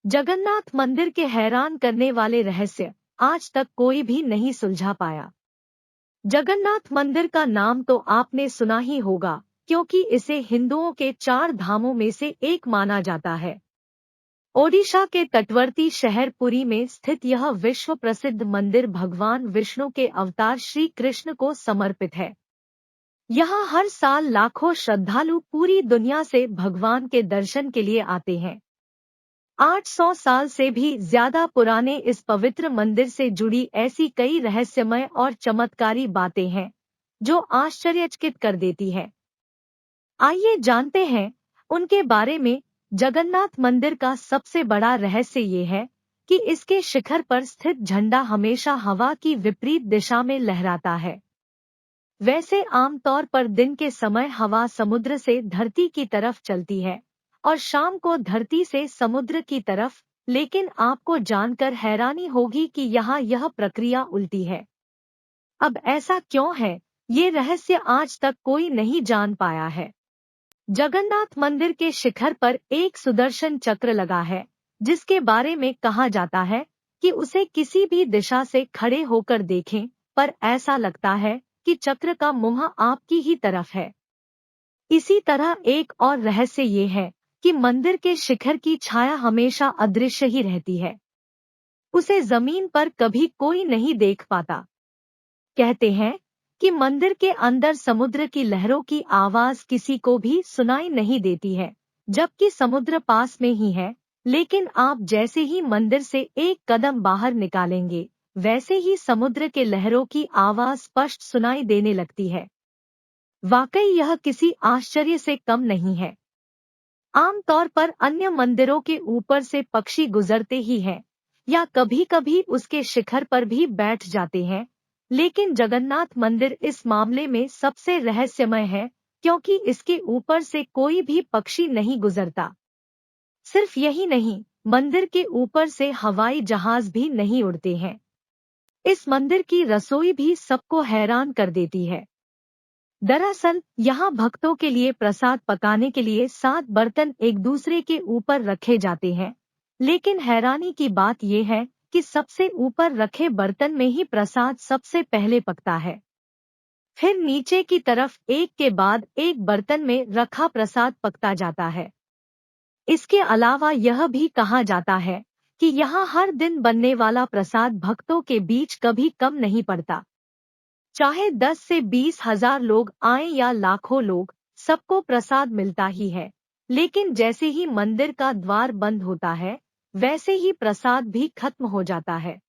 जगन्नाथ मंदिर के हैरान करने वाले रहस्य आज तक कोई भी नहीं सुलझा पाया। जगन्नाथ मंदिर का नाम तो आपने सुना ही होगा, क्योंकि इसे हिंदुओं के 4 धामों में से एक माना जाता है। ओडिशा के तटवर्ती शहर पुरी में स्थित यह विश्व प्रसिद्ध मंदिर भगवान विष्णु के अवतार श्री कृष्ण को समर्पित है। यहाँ हर साल लाखों श्रद्धालु पूरी दुनिया से भगवान के दर्शन के लिए आते हैं। 800 साल से भी ज्यादा पुराने इस पवित्र मंदिर से जुड़ी ऐसी कई रहस्यमय और चमत्कारी बातें हैं, जो आश्चर्यचकित कर देती है। आइए जानते हैं उनके बारे में। जगन्नाथ मंदिर का सबसे बड़ा रहस्य ये है कि इसके शिखर पर स्थित झंडा हमेशा हवा की विपरीत दिशा में लहराता है। वैसे आमतौर पर दिन के समय हवा समुद्र से धरती की तरफ चलती है और शाम को धरती से समुद्र की तरफ, लेकिन आपको जानकर हैरानी होगी कि यहाँ यह प्रक्रिया उल्टी है। अब ऐसा क्यों है, ये रहस्य आज तक कोई नहीं जान पाया है। जगन्नाथ मंदिर के शिखर पर एक सुदर्शन चक्र लगा है, जिसके बारे में कहा जाता है कि उसे किसी भी दिशा से खड़े होकर देखें पर ऐसा लगता है कि चक्र का मुंह आपकी ही तरफ है। इसी तरह एक और रहस्य ये है कि मंदिर के शिखर की छाया हमेशा अदृश्य ही रहती है। उसे जमीन पर कभी कोई नहीं देख पाता। कहते हैं कि मंदिर के अंदर समुद्र की लहरों की आवाज किसी को भी सुनाई नहीं देती है, जबकि समुद्र पास में ही है। लेकिन आप जैसे ही मंदिर से एक कदम बाहर निकालेंगे, वैसे ही समुद्र के लहरों की आवाज स्पष्ट सुनाई देने लगती है। वाकई यह किसी आश्चर्य से कम नहीं है। आमतौर पर अन्य मंदिरों के ऊपर से पक्षी गुजरते ही हैं या कभी-कभी उसके शिखर पर भी बैठ जाते हैं, लेकिन जगन्नाथ मंदिर इस मामले में सबसे रहस्यमय है, क्योंकि इसके ऊपर से कोई भी पक्षी नहीं गुजरता। सिर्फ यही नहीं, मंदिर के ऊपर से हवाई जहाज भी नहीं उड़ते हैं। इस मंदिर की रसोई भी सबको हैरान कर देती है। दरअसल यहाँ भक्तों के लिए प्रसाद पकाने के लिए 7 बर्तन एक दूसरे के ऊपर रखे जाते हैं, लेकिन हैरानी की बात यह है कि सबसे ऊपर रखे बर्तन में ही प्रसाद सबसे पहले पकता है। फिर नीचे की तरफ एक के बाद एक बर्तन में रखा प्रसाद पकता जाता है। इसके अलावा यह भी कहा जाता है कि यहाँ हर दिन बनने वाला प्रसाद भक्तों के बीच कभी कम नहीं पड़ता। चाहे 10 से 20,000 लोग आए या लाखों लोग, सबको प्रसाद मिलता ही है। लेकिन जैसे ही मंदिर का द्वार बंद होता है, वैसे ही प्रसाद भी खत्म हो जाता है।